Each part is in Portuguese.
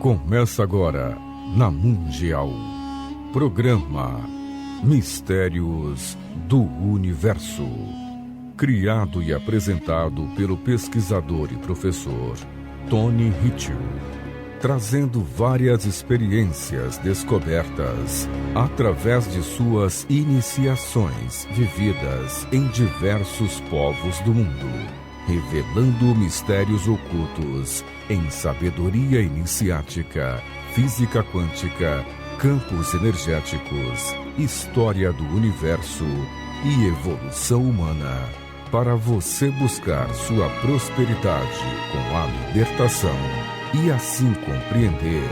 Começa agora, na Mundial, programa Mistérios do Universo. Criado e apresentado pelo pesquisador e professor Tony Hitchell, trazendo várias experiências descobertas através de suas iniciações vividas em diversos povos do mundo, revelando mistérios ocultos em sabedoria iniciática, física quântica, campos energéticos, história do universo e evolução humana, para você buscar sua prosperidade com a libertação e assim compreender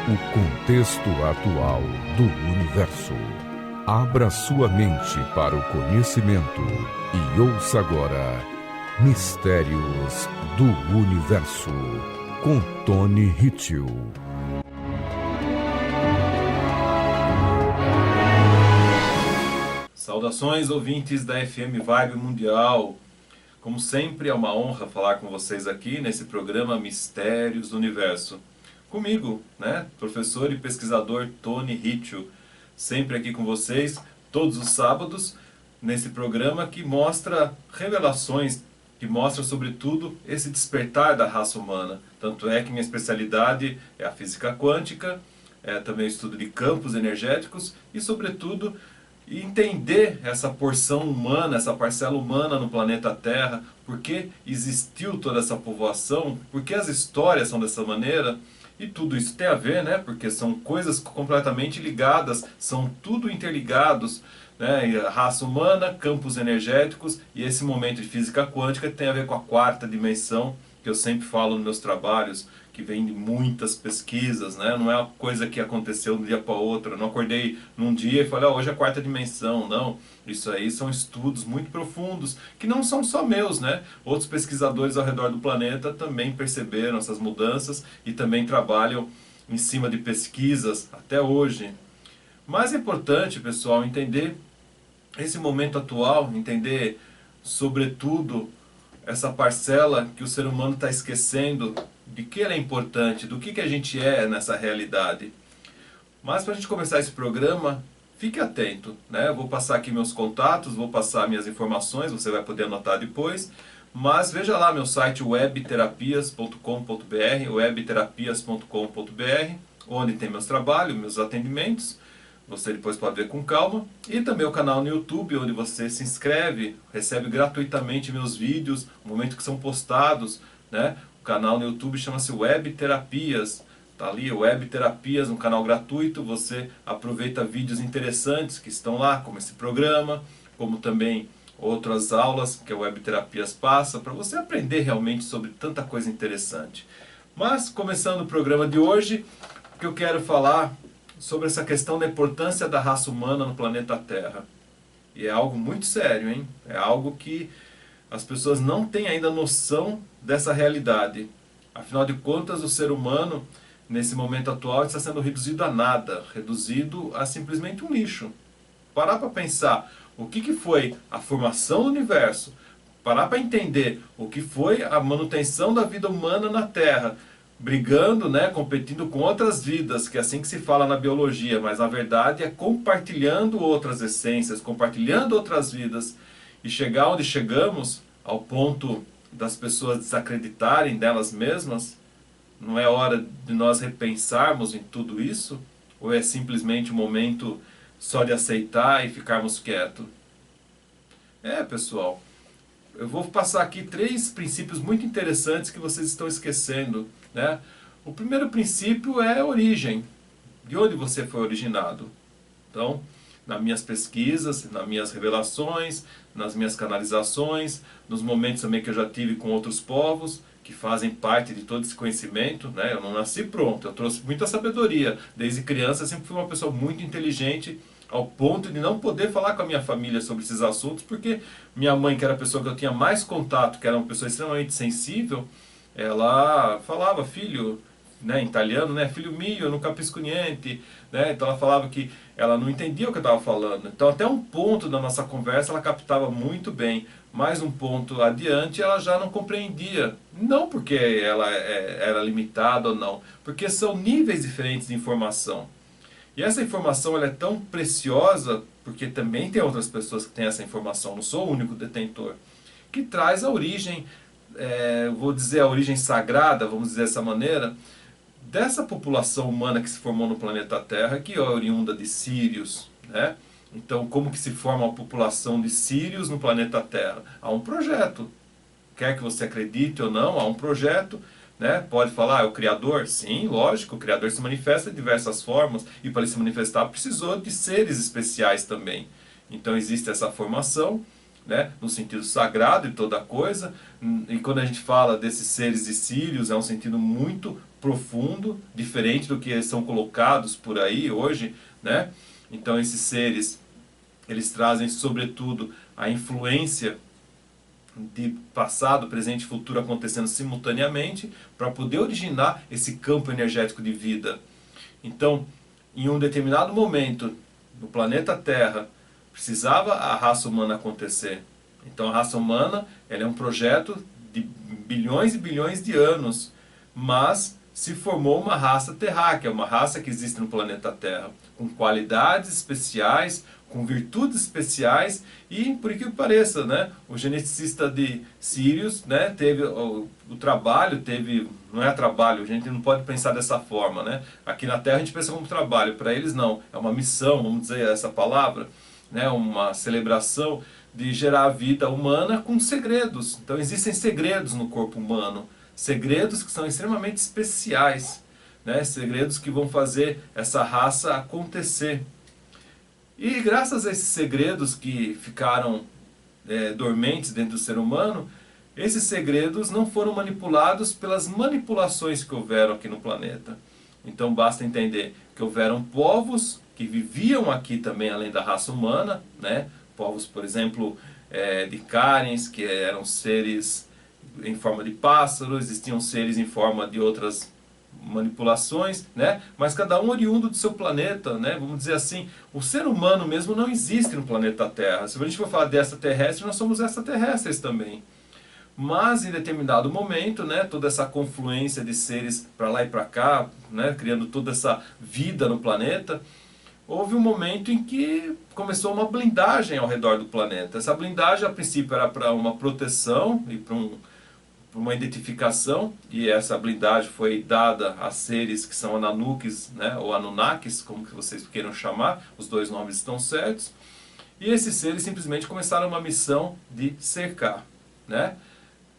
o contexto atual do universo. Abra sua mente para o conhecimento e ouça agora Mistérios do Universo, com Tony Hitchell. Saudações, ouvintes da FM Vibe Mundial. Como sempre, é uma honra falar com vocês aqui nesse programa Mistérios do Universo. Comigo, professor e pesquisador Tony Hitchell, sempre aqui com vocês, todos os sábados, nesse programa que mostra revelações, que mostra, sobretudo, esse despertar da raça humana. Tanto é que minha especialidade é a física quântica, é também o estudo de campos energéticos e, sobretudo, entender essa porção humana, essa parcela humana no planeta Terra, por que existiu toda essa povoação, por que as histórias são dessa maneira. E tudo isso tem a ver, porque são coisas completamente ligadas, são tudo interligados. A raça humana, campos energéticos e esse momento de física quântica que tem a ver com a quarta dimensão, que eu sempre falo nos meus trabalhos, que vem de muitas pesquisas, não é uma coisa que aconteceu de um dia para o outro. Eu não acordei num dia e falei, hoje é a quarta dimensão. Não, isso aí são estudos muito profundos, que não são só meus, Outros pesquisadores ao redor do planeta também perceberam essas mudanças e também trabalham em cima de pesquisas até hoje. Mas é importante, pessoal, entender esse momento atual, entender, sobretudo, essa parcela que o ser humano está esquecendo de que ele é importante, do que a gente é nessa realidade. Mas para a gente começar esse programa, fique atento, Eu vou passar aqui meus contatos, vou passar minhas informações, você vai poder anotar depois. Mas veja lá meu site webterapias.com.br, webterapias.com.br, onde tem meus trabalhos, meus atendimentos. Você depois pode ver com calma. E também o canal no YouTube, onde você se inscreve, recebe gratuitamente meus vídeos, no momento que são postados. O canal no YouTube chama-se Web Terapias. Está ali, Web Terapias, um canal gratuito. Você aproveita vídeos interessantes que estão lá, como esse programa, como também outras aulas que a Web Terapias passa, para você aprender realmente sobre tanta coisa interessante. Mas, começando o programa de hoje, o que eu quero falar sobre essa questão da importância da raça humana no planeta Terra. E é algo muito sério, hein? É algo que as pessoas não têm ainda noção dessa realidade. Afinal de contas, o ser humano, nesse momento atual, está sendo reduzido a nada, reduzido a simplesmente um lixo. Parar para pensar o que foi a formação do universo, parar para entender o que foi a manutenção da vida humana na Terra, brigando, competindo com outras vidas, que é assim que se fala na biologia, mas na verdade é compartilhando outras essências, compartilhando outras vidas, e chegar onde chegamos, ao ponto das pessoas desacreditarem delas mesmas. Não é hora de nós repensarmos em tudo isso? Ou é simplesmente um momento só de aceitar e ficarmos quietos? Pessoal, eu vou passar aqui 3 princípios muito interessantes que vocês estão esquecendo. O primeiro princípio é a origem. De onde você foi originado? Então, nas minhas pesquisas, nas minhas revelações, nas minhas canalizações, nos momentos também que eu já tive com outros povos, que fazem parte de todo esse conhecimento, Eu não nasci pronto, eu trouxe muita sabedoria. Desde criança eu sempre fui uma pessoa muito inteligente, ao ponto de não poder falar com a minha família sobre esses assuntos, porque minha mãe, que era a pessoa que eu tinha mais contato, que era uma pessoa extremamente sensível, ela falava, filho, né, em italiano, né, filho mio, non capisco niente, né, então ela falava que ela não entendia o que eu estava falando. Então até um ponto da nossa conversa ela captava muito bem, mais um ponto adiante ela já não compreendia. Não porque ela era limitada ou não, porque são níveis diferentes de informação. E essa informação ela é tão preciosa, porque também tem outras pessoas que têm essa informação, não sou o único detentor, que traz a origem, vou dizer a origem sagrada, vamos dizer dessa maneira, dessa população humana que se formou no planeta Terra, que é oriunda de sírios, né? Então, como que se forma a população de sírios no planeta Terra? Há um projeto, quer que você acredite ou não, há um projeto, né? Pode falar, é o Criador? Sim, lógico, o Criador se manifesta de diversas formas, e para ele se manifestar precisou de seres especiais também. Então existe essa formação, né? No sentido sagrado de toda coisa, e quando a gente fala desses seres de sírios, é um sentido muito profundo, diferente do que eles são colocados por aí hoje, né? Então esses seres, eles trazem sobretudo a influência de passado, presente e futuro acontecendo simultaneamente para poder originar esse campo energético de vida. Então, em um determinado momento no planeta Terra, precisava a raça humana acontecer. Então a raça humana ela é um projeto de bilhões e bilhões de anos, mas se formou uma raça terráquea, uma raça que existe no planeta Terra, com qualidades especiais, com virtudes especiais e, por que pareça, né, o geneticista de Sírios, né, teve o trabalho, não é trabalho, a gente não pode pensar dessa forma, né? Aqui na Terra a gente pensa como trabalho, para eles não, é uma missão, vamos dizer essa palavra, né, uma celebração de gerar a vida humana com segredos. Então existem segredos no corpo humano, segredos que são extremamente especiais, né, segredos que vão fazer essa raça acontecer. E graças a esses segredos que ficaram dormentes dentro do ser humano, esses segredos não foram manipulados pelas manipulações que houveram aqui no planeta. Então basta entender que houveram povos que viviam aqui também além da raça humana, né? Povos, por exemplo, de Karens, que eram seres em forma de pássaro, existiam seres em forma de outras manipulações, né? Mas cada um oriundo do seu planeta, né? Vamos dizer assim, o ser humano mesmo não existe no planeta Terra. Se a gente for falar de extraterrestre, nós somos extraterrestres também. Mas em determinado momento, né, toda essa confluência de seres para lá e para cá, né, criando toda essa vida no planeta, houve um momento em que começou uma blindagem ao redor do planeta. Essa blindagem, a princípio, era para uma proteção e para uma identificação, e essa blindagem foi dada a seres que são Ananukis, né, ou Anunnakis, como que vocês queiram chamar, os dois nomes estão certos, e esses seres simplesmente começaram uma missão de cercar, né?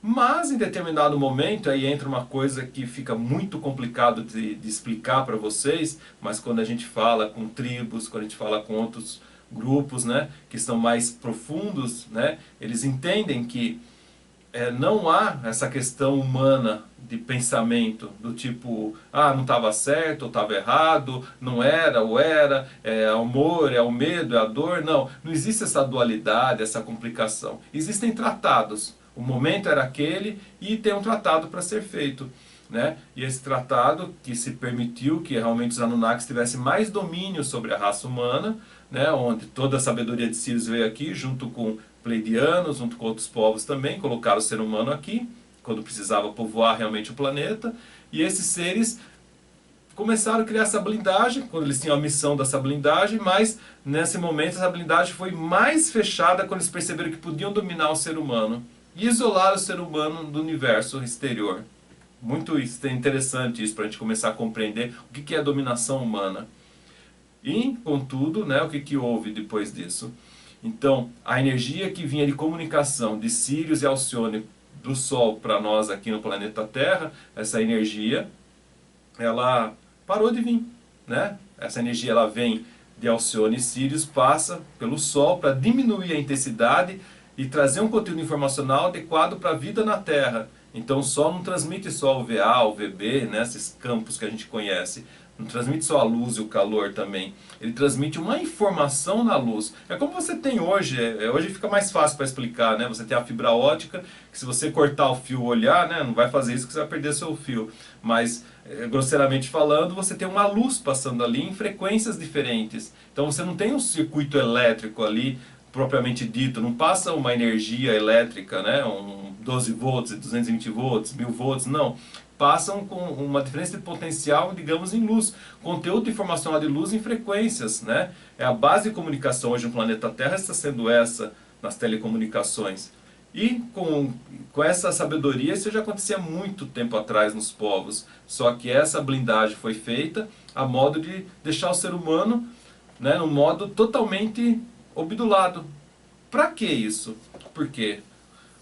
Mas em determinado momento, aí entra uma coisa que fica muito complicado de explicar para vocês, mas quando a gente fala com tribos, quando a gente fala com outros grupos, né, que são mais profundos, né, eles entendem que não há essa questão humana de pensamento, do tipo, não estava certo, ou estava errado, não era, ou era, é amor, é o medo, é a dor. Não existe essa dualidade, essa complicação. Existem tratados. O momento era aquele e tem um tratado para ser feito, né? E esse tratado que se permitiu que realmente os Anunnakis tivessem mais domínio sobre a raça humana, né? Onde toda a sabedoria de Sírios veio aqui, junto com pleidianos, junto com outros povos também, colocaram o ser humano aqui, quando precisava povoar realmente o planeta, e esses seres começaram a criar essa blindagem, quando eles tinham a missão dessa blindagem, mas nesse momento essa blindagem foi mais fechada quando eles perceberam que podiam dominar o ser humano e isolar o ser humano do universo exterior. Muito interessante isso para a gente começar a compreender o que é a dominação humana. E, contudo, né, o que houve depois disso? Então, a energia que vinha de comunicação de Sírios e Alcione do Sol para nós aqui no planeta Terra, essa energia, ela parou de vir, né? Essa energia ela vem de Alcione e Sírios, passa pelo Sol para diminuir a intensidade e trazer um conteúdo informacional adequado para a vida na Terra. Então o Sol não transmite só o VA, o VB, né, esses campos que a gente conhece. Não transmite só a luz e o calor também. Ele transmite uma informação na luz. É como você tem hoje. Hoje fica mais fácil para explicar, né? Você tem a fibra ótica, que se você cortar o fio e olhar, né, não vai fazer isso que você vai perder seu fio. Mas, grosseiramente falando, você tem uma luz passando ali em frequências diferentes. Então você não tem um circuito elétrico ali, propriamente dito. Não passa uma energia elétrica, né? 12 volts, 220 volts, 1000 volts, não. Passam com uma diferença de potencial, digamos, em luz. Conteúdo informacional de luz em frequências, né? É a base de comunicação hoje no planeta Terra, está sendo essa nas telecomunicações. E com essa sabedoria, isso já acontecia muito tempo atrás nos povos. Só que essa blindagem foi feita a modo de deixar o ser humano, né, num modo totalmente obdulado. Para que isso? Por quê?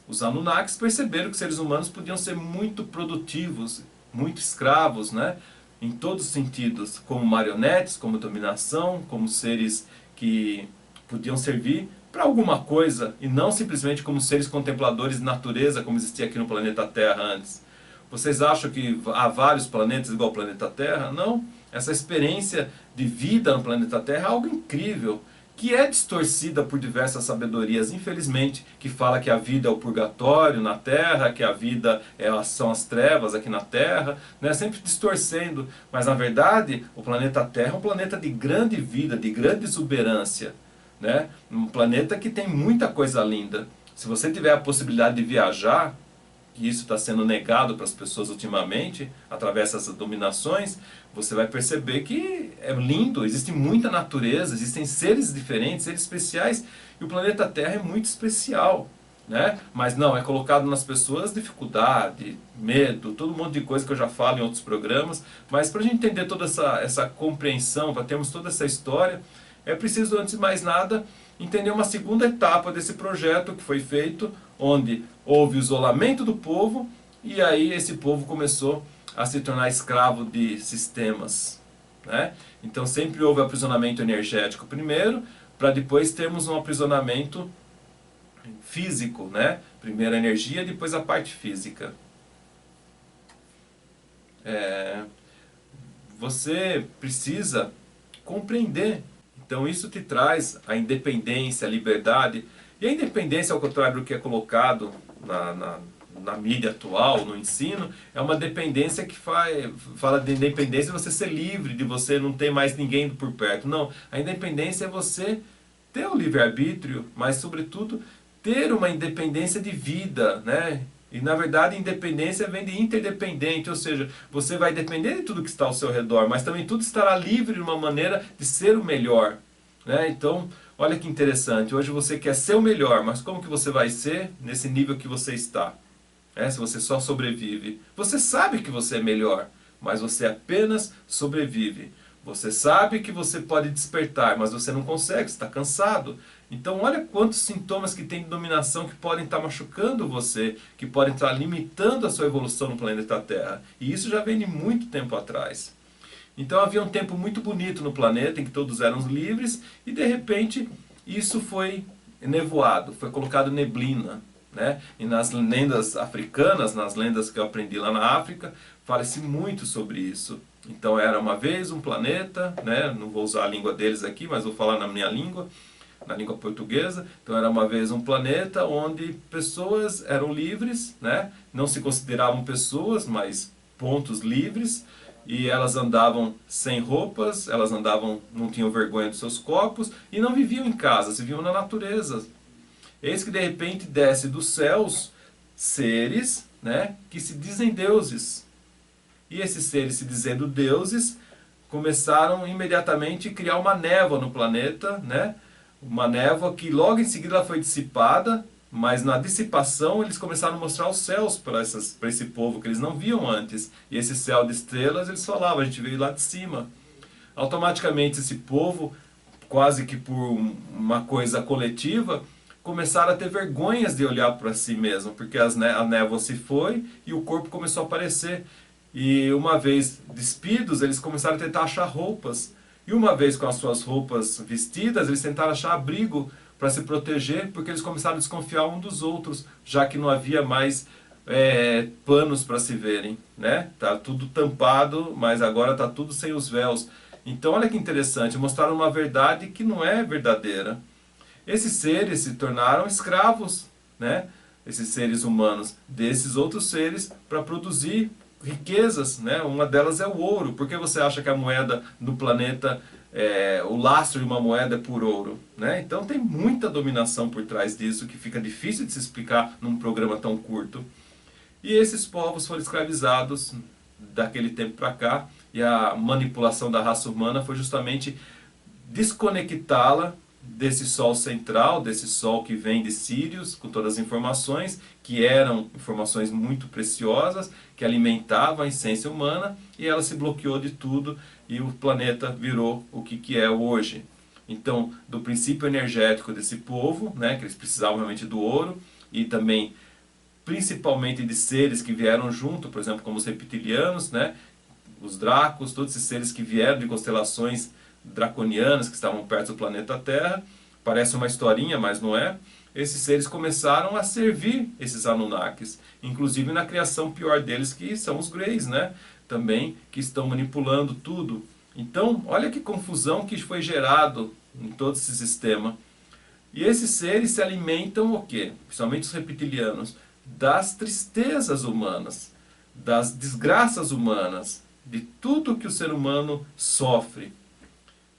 Os Anunnakis perceberam que seres humanos podiam ser muito produtivos, muito escravos, né? Em todos os sentidos, como marionetes, como dominação, como seres que podiam servir para alguma coisa e não simplesmente como seres contempladores de natureza, como existia aqui no planeta Terra antes. Vocês acham que há vários planetas igual ao planeta Terra? Não. Essa experiência de vida no planeta Terra é algo incrível, que é distorcida por diversas sabedorias, infelizmente, que fala que a vida é o purgatório na Terra, que a vida são as trevas aqui na Terra, né? Sempre distorcendo. Mas, na verdade, o planeta Terra é um planeta de grande vida, de grande exuberância, né? Um planeta que tem muita coisa linda. Se você tiver a possibilidade de viajar, que isso está sendo negado para as pessoas ultimamente, através dessas dominações, você vai perceber que é lindo, existe muita natureza, existem seres diferentes, seres especiais, e o planeta Terra é muito especial, né? Mas não, é colocado nas pessoas dificuldade, medo, todo um monte de coisa que eu já falo em outros programas, mas para a gente entender toda essa compreensão, para termos toda essa história, é preciso, antes de mais nada, entender uma segunda etapa desse projeto que foi feito, onde houve o isolamento do povo, e aí esse povo começou a se tornar escravo de sistemas, né? Então sempre houve aprisionamento energético primeiro, para depois termos um aprisionamento físico, né? Primeiro a energia, depois a parte física. Você precisa compreender. Então isso te traz a independência, a liberdade. E a independência, ao contrário do que é colocado na mídia atual, no ensino, é uma dependência que fala de independência de você ser livre, de você não ter mais ninguém por perto. Não, a independência é você ter o livre-arbítrio, mas sobretudo ter uma independência de vida, né? E na verdade independência vem de interdependente, ou seja, você vai depender de tudo que está ao seu redor, mas também tudo estará livre de uma maneira de ser o melhor, né? Então, olha que interessante, hoje você quer ser o melhor, mas como que você vai ser nesse nível que você está? Se você só sobrevive. Você sabe que você é melhor, mas você apenas sobrevive. Você sabe que você pode despertar, mas você não consegue, você está cansado. Então olha quantos sintomas que tem de dominação que podem estar machucando você, que podem estar limitando a sua evolução no planeta Terra. E isso já vem de muito tempo atrás. Então havia um tempo muito bonito no planeta, em que todos eram livres, e de repente isso foi nevoado, foi colocado neblina, né? E nas lendas africanas, nas lendas que eu aprendi lá na África, fala-se muito sobre isso. Então era uma vez um planeta, né? Não vou usar a língua deles aqui, mas vou falar na minha língua, na língua portuguesa. Então era uma vez um planeta onde pessoas eram livres, né? Não se consideravam pessoas, mas pontos livres, e elas andavam sem roupas, elas andavam, não tinham vergonha dos seus corpos, e não viviam em casa, se viviam na natureza. Eis que de repente desce dos céus seres, né, que se dizem deuses. E esses seres se dizendo deuses começaram imediatamente a criar uma névoa no planeta, né? Uma névoa que logo em seguida ela foi dissipada, mas na dissipação eles começaram a mostrar os céus para esse povo que eles não viam antes. E esse céu de estrelas, eles falavam, a gente veio lá de cima. Automaticamente esse povo, quase que por uma coisa coletiva, começaram a ter vergonhas de olhar para si mesmo, porque a névoa se foi e o corpo começou a aparecer. E uma vez despidos, eles começaram a tentar achar roupas. E uma vez com as suas roupas vestidas, eles tentaram achar abrigo para se proteger, porque eles começaram a desconfiar um dos outros, já que não havia mais panos para se verem, né? Tá tudo tampado, mas agora tá tudo sem os véus. Então olha que interessante, mostraram uma verdade que não é verdadeira. Esses seres se tornaram escravos, né? Esses seres humanos, desses outros seres para produzir riquezas, né? Uma delas é o ouro. Por que você acha que a moeda do planeta, o lastro de uma moeda é por ouro, né? Então tem muita dominação por trás disso que fica difícil de se explicar num programa tão curto. E esses povos foram escravizados daquele tempo para cá, e a manipulação da raça humana foi justamente desconectá-la desse sol central, desse sol que vem de Sírios, com todas as informações, que eram informações muito preciosas, que alimentavam a essência humana, e ela se bloqueou de tudo, e o planeta virou o que é hoje. Então, do princípio energético desse povo, né, que eles precisavam realmente do ouro, e também principalmente de seres que vieram junto, por exemplo, como os reptilianos, né, os dracos, todos esses seres que vieram de constelações draconianas que estavam perto do planeta Terra. Parece uma historinha, mas não é. Esses seres começaram a servir esses Anunnakis, inclusive na criação pior deles, que são os Greys, né? Também, que estão manipulando tudo. Então, olha que confusão que foi gerado em todo esse sistema. E esses seres se alimentam o quê? Principalmente os reptilianos, das tristezas humanas, das desgraças humanas, de tudo que o ser humano sofre.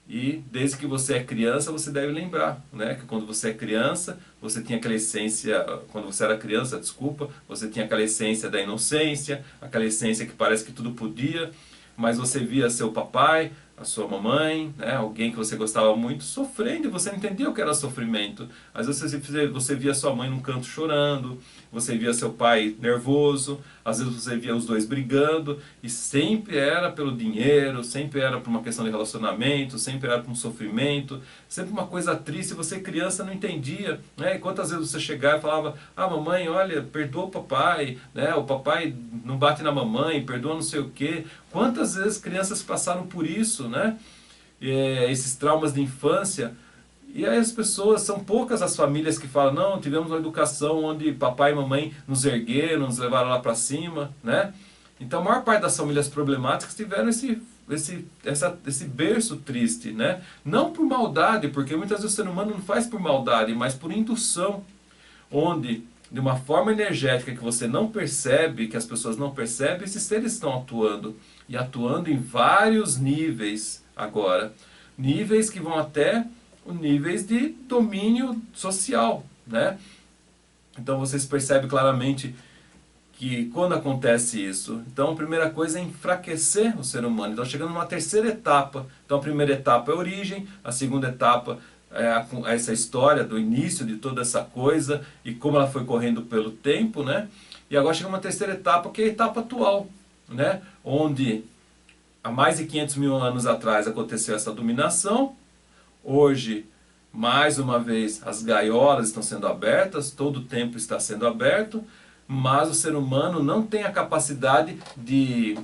E desde que você é criança, você deve lembrar, né, que quando você é criança, você tinha aquela essência, quando você era criança, desculpa, você tinha aquela essência da inocência, aquela essência que parece que tudo podia, mas você via seu papai, a sua mamãe, né, alguém que você gostava muito, sofrendo, e você não entendia o que era sofrimento. Às vezes você via sua mãe num canto chorando, você via seu pai nervoso, às vezes você via os dois brigando, e sempre era pelo dinheiro, sempre era por uma questão de relacionamento, sempre era por um sofrimento, sempre uma coisa triste, e você criança não entendia, né? E quantas vezes você chegava e falava, ah, mamãe, olha, perdoa o papai, né? O papai não bate na mamãe, perdoa não sei o quê. Quantas vezes crianças passaram por isso, né? Esses traumas de infância. E aí as pessoas, são poucas as famílias que falam, não, tivemos uma educação onde papai e mamãe nos ergueram, nos levaram lá para cima, né? Então a maior parte das famílias problemáticas tiveram esse berço triste, né? Não por maldade, porque muitas vezes o ser humano não faz por maldade, mas por indução, onde de uma forma energética que você não percebe, que as pessoas não percebem, esses seres estão atuando, e atuando em vários níveis agora. Níveis que vão até níveis de domínio social, né? Então vocês percebem claramente que quando acontece isso, então a primeira coisa é enfraquecer o ser humano. Então chegando numa terceira etapa. Então a primeira etapa é a origem, a segunda etapa é essa história do início de toda essa coisa e como ela foi correndo pelo tempo, né? E agora chega uma terceira etapa, que é a etapa atual, né? Onde há mais de 500 mil anos atrás aconteceu essa dominação. Hoje, mais uma vez, as gaiolas estão sendo abertas, todo o tempo está sendo aberto, mas o ser humano não tem a capacidade de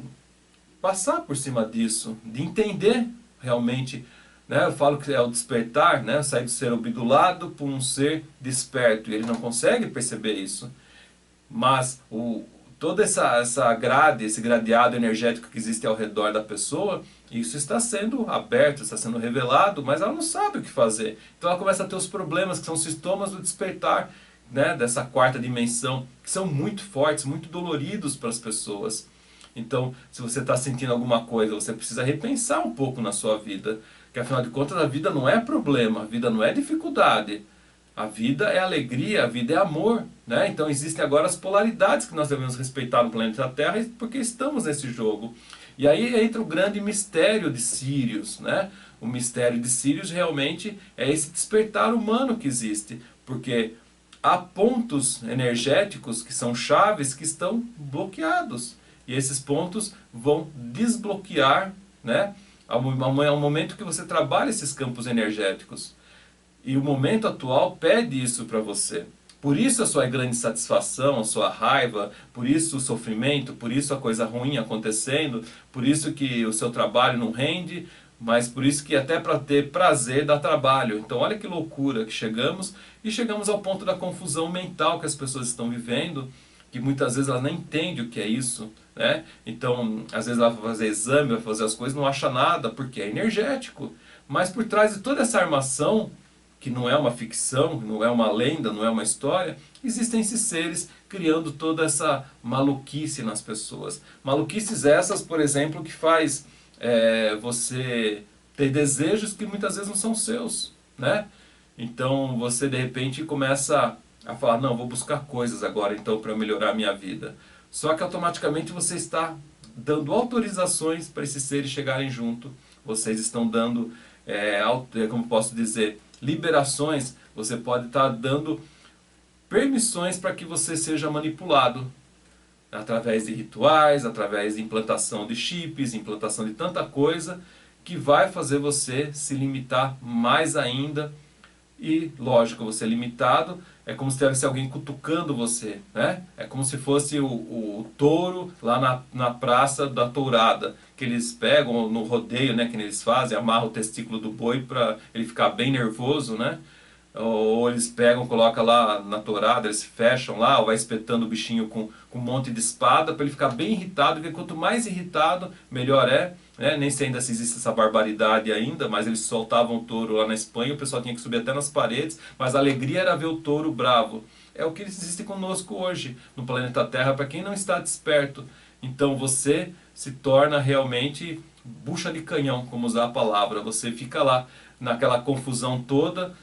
passar por cima disso, de entender realmente, né? Eu falo que é o despertar, né? Sair do ser obdulado por um ser desperto, e ele não consegue perceber isso. Mas toda essa grade, esse gradeado energético que existe ao redor da pessoa, isso está sendo aberto, está sendo revelado, mas ela não sabe o que fazer. Então ela começa a ter os problemas, que são sintomas do despertar, né, dessa quarta dimensão, que são muito fortes, muito doloridos para as pessoas. Então, se você está sentindo alguma coisa, você precisa repensar um pouco na sua vida, que afinal de contas a vida não é problema, a vida não é dificuldade. A vida é alegria, a vida é amor, né? Então existem agora as polaridades que nós devemos respeitar no planeta Terra, porque estamos nesse jogo. E aí entra o grande mistério de Sírios, né? O mistério de Sírios realmente é esse despertar humano que existe, porque há pontos energéticos que são chaves que estão bloqueados. E esses pontos vão desbloquear, né? Ao momento que você trabalha esses campos energéticos. E o momento atual pede isso para você. Por isso a sua grande satisfação, a sua raiva, por isso o sofrimento, por isso a coisa ruim acontecendo, por isso que o seu trabalho não rende, mas por isso que até para ter prazer dá trabalho. Então olha que loucura que chegamos, e chegamos ao ponto da confusão mental que as pessoas estão vivendo, que muitas vezes ela nem entende o que é isso, né? Então, às vezes ela vai fazer exame, vai fazer as coisas, não acha nada, porque é energético. Mas por trás de toda essa armação, que não é uma ficção, não é uma lenda, não é uma história, existem esses seres criando toda essa maluquice nas pessoas. Maluquices essas, por exemplo, que faz você ter desejos que muitas vezes não são seus, né? Então você de repente começa a falar, não, vou buscar coisas agora então para melhorar a minha vida. Só que automaticamente você está dando autorizações para esses seres chegarem junto. Vocês estão dando, como posso dizer, liberações. Você pode estar dando permissões para que você seja manipulado através de rituais, através de implantação de chips, implantação de tanta coisa que vai fazer você se limitar mais ainda. E, lógico, você é limitado, é como se tivesse alguém cutucando você, né? É como se fosse o touro lá na praça da tourada, que eles pegam no rodeio, né, que eles fazem, amarram o testículo do boi para ele ficar bem nervoso, né? Ou eles pegam, colocam lá na tourada, eles fecham lá, ou vai espetando o bichinho com um monte de espada para ele ficar bem irritado, porque quanto mais irritado, melhor é. Né? Nem sei ainda se existe essa barbaridade ainda, mas eles soltavam o touro lá na Espanha, o pessoal tinha que subir até nas paredes, mas a alegria era ver o touro bravo. É o que existe conosco hoje, no planeta Terra, para quem não está desperto. Então você se torna realmente bucha de canhão, como usar a palavra. Você fica lá naquela confusão toda,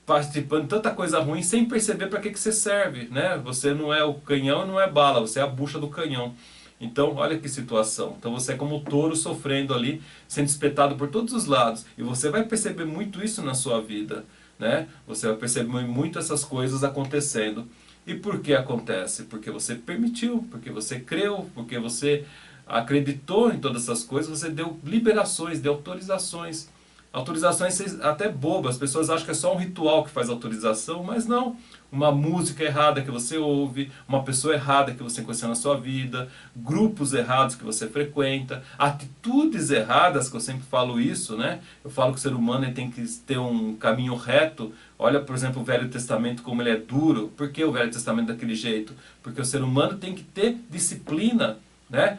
participando de tanta coisa ruim sem perceber para que você serve, né? Você não é o canhão e não é bala, você é a bucha do canhão. Então, olha que situação. Então você é como o touro sofrendo ali, sendo espetado por todos os lados. E você vai perceber muito isso na sua vida, né? Você vai perceber muito essas coisas acontecendo. E por que acontece? Porque você permitiu, porque você creu, porque você acreditou em todas essas coisas, você deu liberações, deu autorizações. Autorizações até bobas, as pessoas acham que é só um ritual que faz autorização, mas não. Uma música errada que você ouve, uma pessoa errada que você conhece na sua vida, grupos errados que você frequenta, atitudes erradas, que eu sempre falo isso, né? Eu falo que o ser humano ele tem que ter um caminho reto. Olha, por exemplo, o Velho Testamento como ele é duro. Por que o Velho Testamento daquele jeito? Porque o ser humano tem que ter disciplina, né?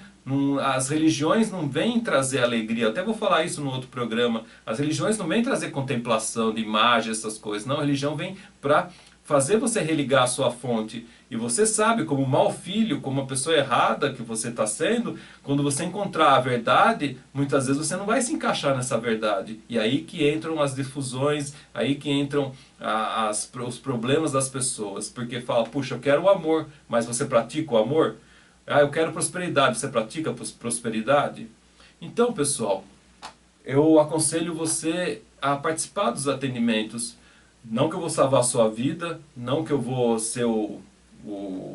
As religiões não vêm trazer alegria, até vou falar isso no outro programa. As religiões não vêm trazer contemplação de imagem, essas coisas. Não, a religião vem para fazer você religar a sua fonte. E você sabe, como mau filho, como uma pessoa errada que você está sendo, quando você encontrar a verdade, muitas vezes você não vai se encaixar nessa verdade. E aí que entram as difusões, aí que entram os problemas das pessoas. Porque fala, puxa, eu quero o amor, mas você pratica o amor? Ah, eu quero prosperidade, você pratica prosperidade? Então, pessoal, eu aconselho você a participar dos atendimentos. Não que eu vou salvar a sua vida, não que eu vou ser o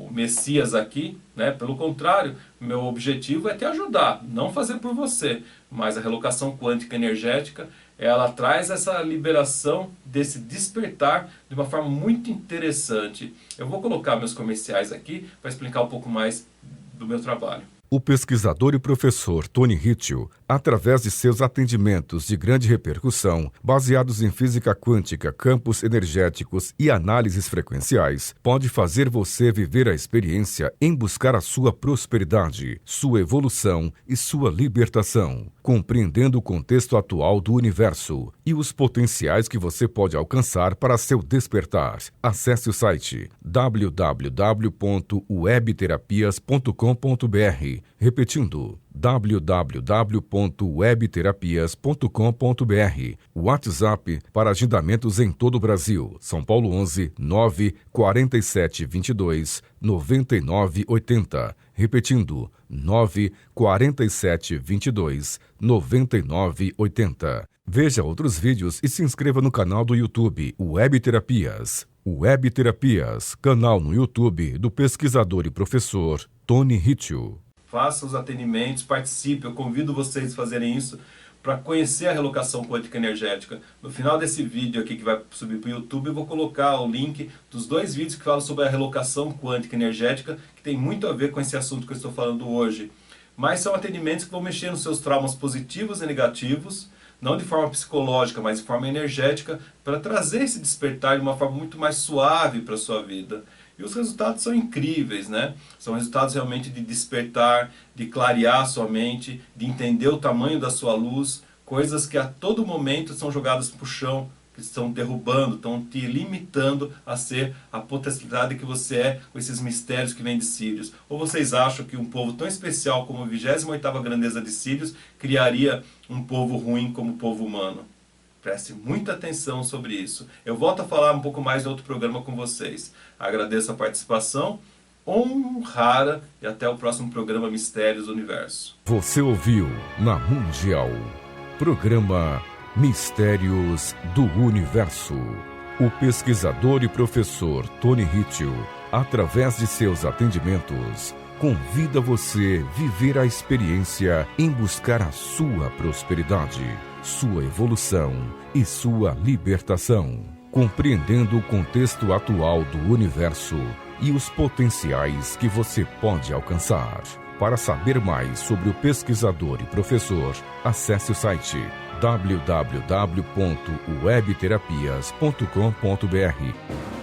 Messias aqui, né? Pelo contrário, meu objetivo é te ajudar, não fazer por você. Mas a relocação quântica energética, ela traz essa liberação desse despertar de uma forma muito interessante. Eu vou colocar meus comerciais aqui para explicar um pouco mais do meu trabalho. O pesquisador e professor Tony Hitchell, através de seus atendimentos de grande repercussão, baseados em física quântica, campos energéticos e análises frequenciais, pode fazer você viver a experiência em buscar a sua prosperidade, sua evolução e sua libertação, compreendendo o contexto atual do universo e os potenciais que você pode alcançar para seu despertar. Acesse o site www.webterapias.com.br. Repetindo, www.webterapias.com.br. WhatsApp para agendamentos em todo o Brasil. São Paulo 11 9 47 22 99 80. Repetindo, 9 47 22 99 80. Veja outros vídeos e se inscreva no canal do YouTube Web Terapias. Web Terapias, canal no YouTube do pesquisador e professor Tony Hitchell. Faça os atendimentos, participe, eu convido vocês a fazerem isso para conhecer a relocação quântica energética. No final desse vídeo aqui que vai subir para o YouTube, eu vou colocar o link dos 2 vídeos que falam sobre a relocação quântica energética, que tem muito a ver com esse assunto que eu estou falando hoje. Mas são atendimentos que vão mexer nos seus traumas positivos e negativos, não de forma psicológica, mas de forma energética, para trazer esse despertar de uma forma muito mais suave para a sua vida. E os resultados são incríveis, né? São resultados realmente de despertar, de clarear sua mente, de entender o tamanho da sua luz, coisas que a todo momento são jogadas para o chão, que estão derrubando, estão te limitando a ser a potencialidade que você é com esses mistérios que vêm de Sírius. Ou vocês acham que um povo tão especial como a 28ª grandeza de Sírius criaria um povo ruim como o povo humano? Preste muita atenção sobre isso. Eu volto a falar um pouco mais em outro programa com vocês. Agradeço a participação, honrara, e até o próximo programa Mistérios do Universo. Você ouviu na Mundial, programa Mistérios do Universo. O pesquisador e professor Tony Ritchie, através de seus atendimentos, convida você a viver a experiência em buscar a sua prosperidade, sua evolução e sua libertação, compreendendo o contexto atual do universo e os potenciais que você pode alcançar. Para saber mais sobre o pesquisador e professor, acesse o site www.webterapias.com.br